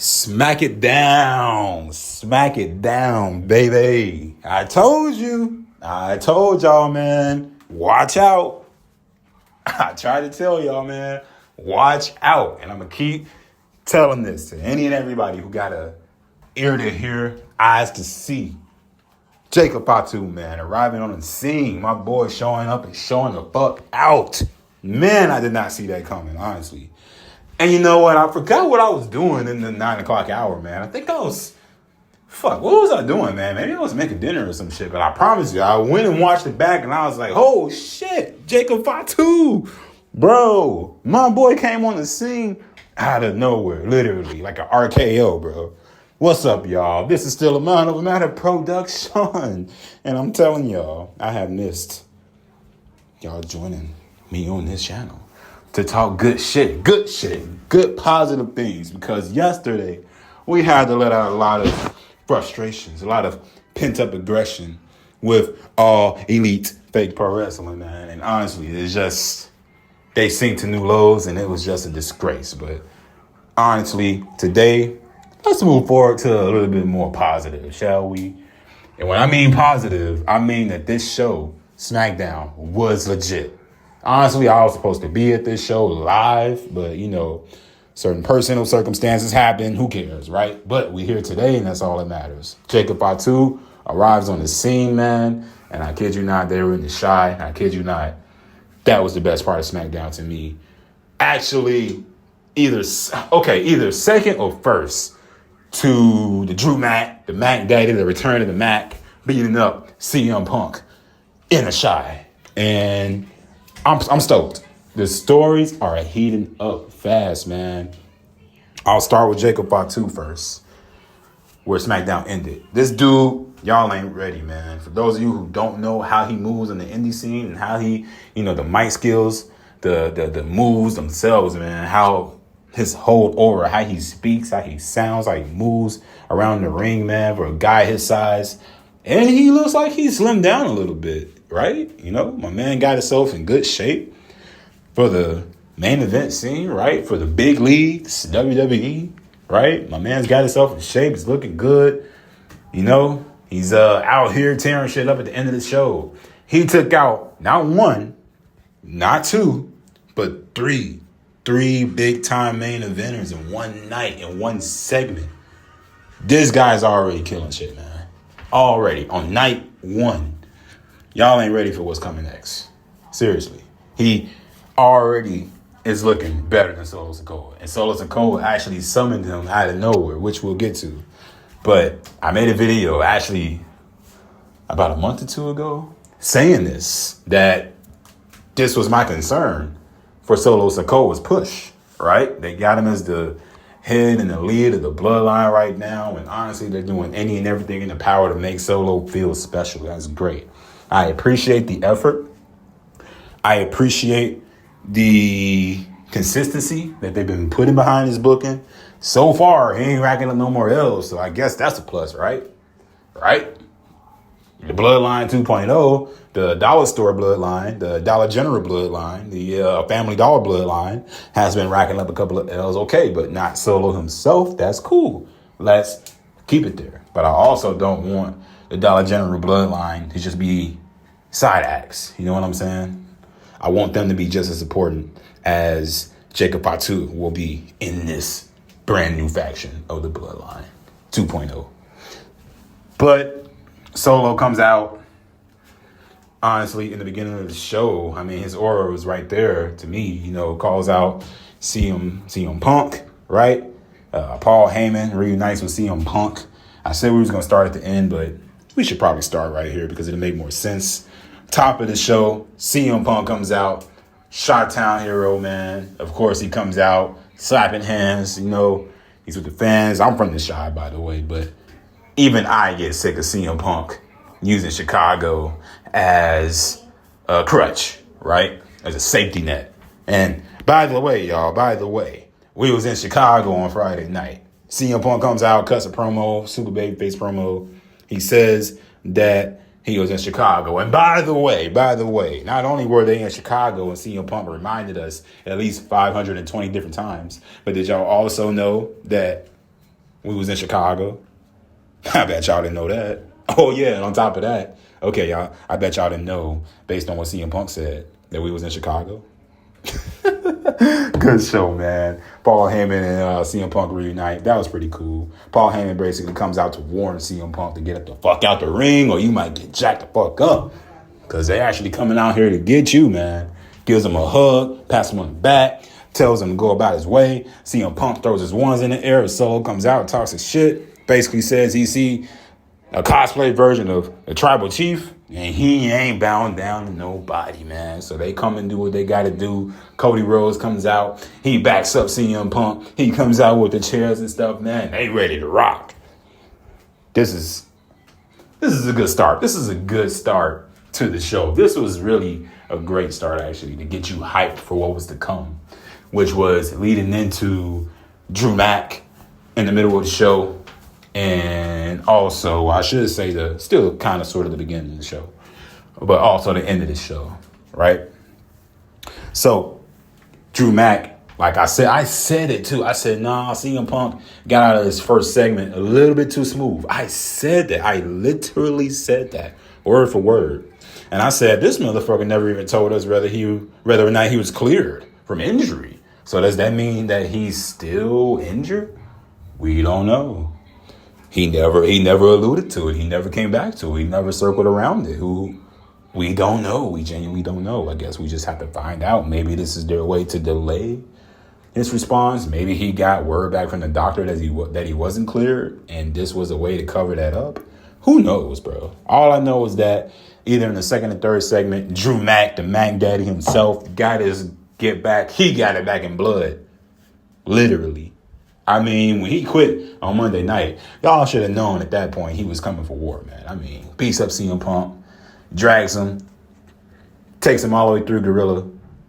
Smack it down. Smack it down, baby. I told y'all, man. Watch out. I tried to tell y'all, man. Watch out. And I'm going to keep telling this to any and everybody who got a ear to hear, eyes to see. Jacob Fatu, man, arriving on the scene. My boy showing up and showing the fuck out. Man, I did not see that coming, honestly. And you know what? I forgot what I was doing in the 9 o'clock hour, man. I think I was... Fuck, what was I doing, man? Maybe I was making dinner or some shit. But I promise you, I went and watched it back and I was like, oh, shit, Jacob Fatu. Bro, my boy came on the scene out of nowhere, literally, like an RKO, bro. What's up, y'all? This is still a matter production. And I'm telling y'all, I have missed y'all joining me on this channel to talk good positive things. Because yesterday, we had to let out a lot of frustrations, a lot of pent-up aggression with all elite fake pro wrestling, man. And honestly, it's just, they sink to new lows and it was just a disgrace. But honestly, today, let's move forward to a little bit more positive, shall we? And when I mean positive, I mean that this show, SmackDown, was legit. Honestly, I was supposed to be at this show live, but, you know, certain personal circumstances happen. Who cares, right? But we're here today, and that's all that matters. Jacob Fatu arrives on the scene, man, and I kid you not, they were in the shy. I kid you not. That was the best part of SmackDown to me. Actually, either second or first to the Drew Mac, the Mac Daddy, the return of the Mac, beating up CM Punk in the shy. And I'm stoked. The stories are heating up fast, man. I'll start with Jacob Fatu first, where SmackDown ended. This dude, y'all ain't ready, man. For those of you who don't know how he moves in the indie scene and how he, you know, the mic skills, the moves themselves, man, how his whole aura, how he speaks, how he sounds, how he moves around the ring, man, for a guy his size. And he looks like he slimmed down a little bit, right? You know, my man got himself in good shape for the main event scene, right? For the big leagues, WWE, right? My man's got himself in shape. He's looking good. You know, he's out here tearing shit up at the end of the show. He took out not one, not two, but three big time main eventers in one night, in one segment. This guy's already killing shit, man. Already on night one. Y'all ain't ready for what's coming next. Seriously. He already is looking better than Solo Sikoa. And Solo Sikoa actually summoned him out of nowhere, which we'll get to. But I made a video actually about a month or two ago saying this, that this was my concern for Solo Sikoa's push, right? They got him as the head and the lead of the bloodline right now. And honestly, they're doing any and everything in the power to make Solo feel special. That's great. I appreciate the effort. I appreciate the consistency that they've been putting behind his booking. So far, he ain't racking up no more L's. So I guess that's a plus, right? Right? The Bloodline 2.0, the Dollar Store Bloodline, the Dollar General Bloodline, the Family Dollar Bloodline has been racking up a couple of L's. Okay, but not Solo himself. That's cool. Let's keep it there. But I also don't want the Dollar General Bloodline to just be side acts. You know what I'm saying? I want them to be just as important as Jacob Fatu will be in this brand new faction of the Bloodline 2.0. But Solo comes out, honestly, in the beginning of the show. I mean, his aura was right there to me, you know, calls out CM Punk, right? Paul Heyman reunites with CM Punk. I said we was going to start at the end, but we should probably start right here because it'll make more sense. Top of the show, CM Punk comes out, Chi-Town hero, man. Of course, he comes out, slapping hands, you know, he's with the fans. I'm from the Chi, by the way, but even I get sick of CM Punk using Chicago as a crutch, right? As a safety net. And by the way, y'all, we was in Chicago on Friday night. CM Punk comes out, cuts a promo, super babyface promo. He says that he was in Chicago. And by the way, not only were they in Chicago and CM Punk reminded us at least 520 different times, but did y'all also know that We was in Chicago. I bet y'all didn't know that. Oh, yeah, and on top of that, okay, y'all, I bet y'all didn't know, based on what CM Punk said, that we was in Chicago. Good show, man. Paul Heyman and CM Punk reunite. That was pretty cool. Paul Heyman basically comes out to warn CM Punk to get the fuck out the ring or you might get jacked the fuck up. Because they actually coming out here to get you, man. Gives him a hug, pats him on the back, tells him to go about his way. CM Punk throws his ones in the air. Solo comes out, talks his shit. Basically says he see a cosplay version of the tribal chief, and he ain't bowing down to nobody, man. So they come and do what they got to do. Cody Rhodes comes out. He backs up CM Punk. He comes out with the chairs and stuff, man. They ready to rock. This is a good start. This is a good start to the show. This was really a great start, actually, to get you hyped for what was to come, which was leading into Drew Mack in the middle of the show. And also, I should say still kind of sort of the beginning of the show, but also the end of the show, right? So, Drew Mack, like I said it too. I said, nah, CM Punk got out of his first segment a little bit too smooth. I said that. I literally said that, word for word. And I said, this motherfucker never even told us whether or not he was cleared from injury. So does that mean that he's still injured? We don't know. He never alluded to it. He never came back to it. He never circled around it. We don't know. We genuinely don't know. I guess we just have to find out. Maybe this is their way to delay his response. Maybe he got word back from the doctor that he wasn't cleared, and this was a way to cover that up. Who knows, bro? All I know is that either in the second or third segment, Drew Mack, the Mac Daddy himself, got his get back. He got it back in blood. Literally. I mean, when he quit on Monday night, y'all should have known at that point he was coming for war, man. I mean, beats up CM Punk, drags him, takes him all the way through Gorilla,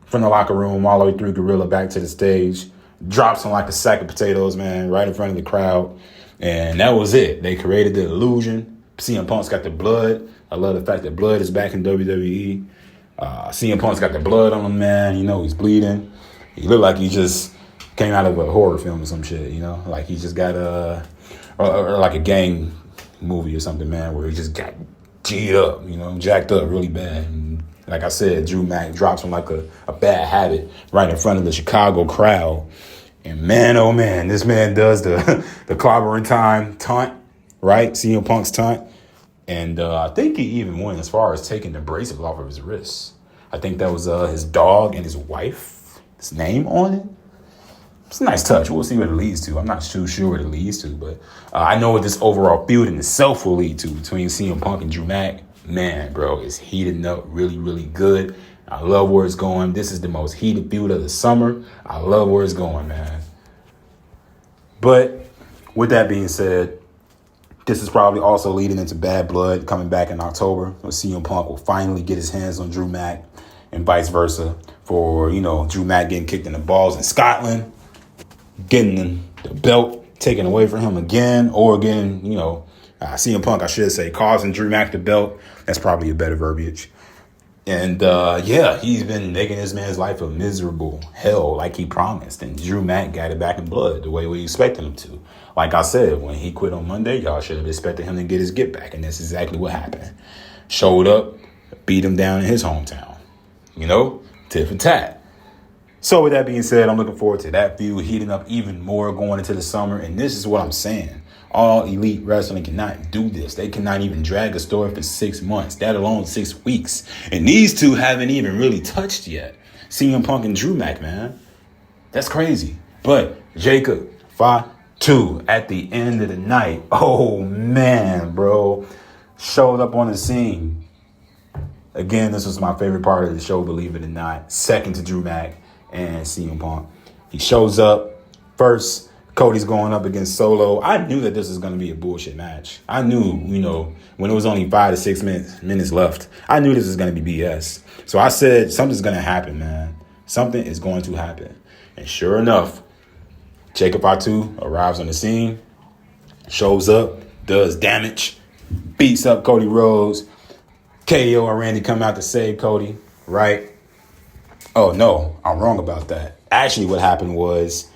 from the locker room all the way through Gorilla back to the stage, drops him like a sack of potatoes, man, right in front of the crowd. And that was it. They created the illusion. CM Punk's got the blood. I love the fact that blood is back in WWE. CM Punk's got the blood on him, man. You know, he's bleeding. He looked like he just came out of a horror film or some shit, you know? Like he just got or like a gang movie or something, man, where he just got G'd up, you know, jacked up really bad. And like I said, Drew Mack drops him like a bad habit right in front of the Chicago crowd. And man, oh man, this man does the clobbering time taunt, right? CM Punk's taunt. And I think he even went as far as taking the bracelet off of his wrists. I think that was his dog and his wife's name on it. It's a nice touch. We'll see what it leads to. I'm not too sure what it leads to, but I know what this overall feud in itself will lead to between CM Punk and Drew Mack. Man, bro, it's heating up really, really good. I love where it's going. This is the most heated feud of the summer. I love where it's going, man. But with that being said, this is probably also leading into Bad Blood coming back in October, where CM Punk will finally get his hands on Drew Mack and vice versa for, you know, Drew Mack getting kicked in the balls in Scotland, getting the belt taken away from him again, or getting, you know, CM Punk, I should say, causing Drew Mack the belt. That's probably a better verbiage. And, yeah, he's been making this man's life a miserable hell like he promised. And Drew Mack got it back in blood the way we expected him to. Like I said, when he quit on Monday, y'all should have expected him to get his get back. And that's exactly what happened. Showed up, beat him down in his hometown. You know, tit for tat. So with that being said, I'm looking forward to that feud heating up even more going into the summer. And this is what I'm saying. All Elite Wrestling cannot do this. They cannot even drag a story for 6 months, that alone 6 weeks. And these two haven't even really touched yet. CM Punk and Drew Mack, man. That's crazy. But Jacob Fatu at the end of the night, oh man, bro, showed up on the scene. Again, this was my favorite part of the show, believe it or not. Second to Drew Mack and CM Punk. He shows up first. Cody's going up against Solo. I knew that this was going to be a bullshit match. I knew, you know, when it was only 5 to 6 minutes left, I knew this was going to be BS. So I said, something's going to happen, man. Something is going to happen. And sure enough, Jacob Fatu arrives on the scene, shows up, does damage, beats up Cody Rhodes. KO and Randy come out to save Cody, right? Oh, no, I'm wrong about that. Actually, what happened was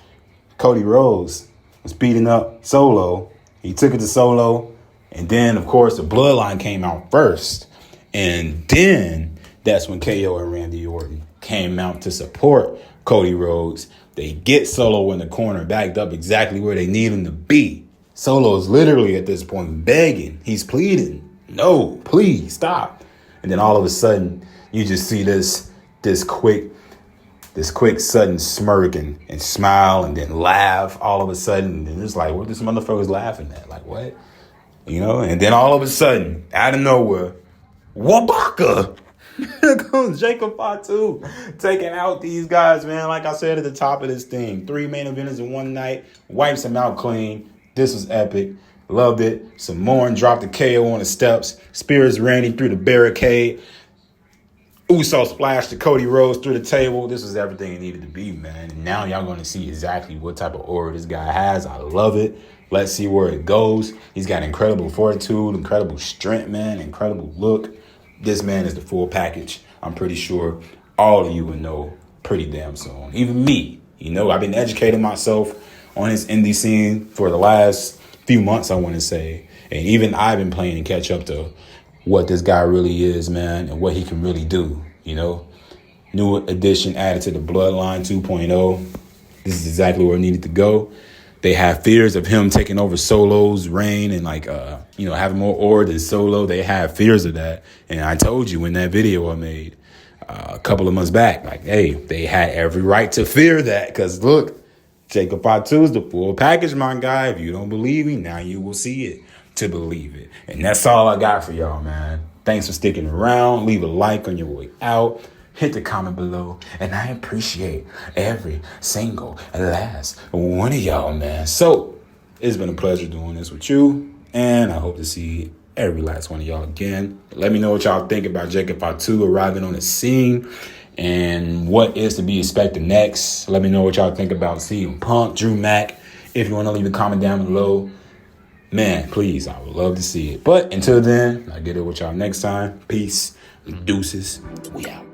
Cody Rhodes was beating up Solo. He took it to Solo. And then, of course, the Bloodline came out first. And then that's when KO and Randy Orton came out to support Cody Rhodes. They get Solo in the corner, backed up exactly where they need him to be. Solo's literally at this point begging. He's pleading. No, please stop. And then all of a sudden, you just see this quick sudden smirk and smile and then laugh all of a sudden. And it's like, what this motherfucker's laughing at? Like, what? You know? And then all of a sudden, out of nowhere, Wabaka! Here comes Jacob Fatu taking out these guys, man. Like I said at the top of this thing, 3 main eventers in one night, wipes them out clean. This was epic. Loved it. Samoan dropped the KO on the steps. Spears Randy through the barricade. Uso splashed to Cody Rhodes through the table. This was everything it needed to be, man. And now y'all going to see exactly what type of aura this guy has. I love it. Let's see where it goes. He's got incredible fortitude, incredible strength, man, incredible look. This man is the full package. I'm pretty sure all of you would know pretty damn soon. Even me. You know, I've been educating myself on his indie scene for the last few months, I want to say. And even I've been playing and catch up to what this guy really is, man, and what he can really do, you know. New addition added to the Bloodline 2.0. This is exactly where it needed to go. They have fears of him taking over Solo's reign and having more aura than Solo. They have fears of that. And I told you in that video I made a couple of months back, like, hey, they had every right to fear that because look, Jacob Fatu is the full package, my guy. If you don't believe me, now you will see it to believe it. And that's all I got for y'all, man. Thanks for sticking around. Leave a like on your way out. Hit the comment below. And I appreciate every single last one of y'all, man. So it's been a pleasure doing this with you. And I hope to see every last one of y'all again. Let me know what y'all think about Jacob Fatu arriving on the scene and what is to be expected next. Let me know what y'all think about CM Punk, Drew Mack. If you want to leave a comment down below, man, please, I would love to see it. But until then, I'll get it with y'all next time. Peace. Deuces. We out.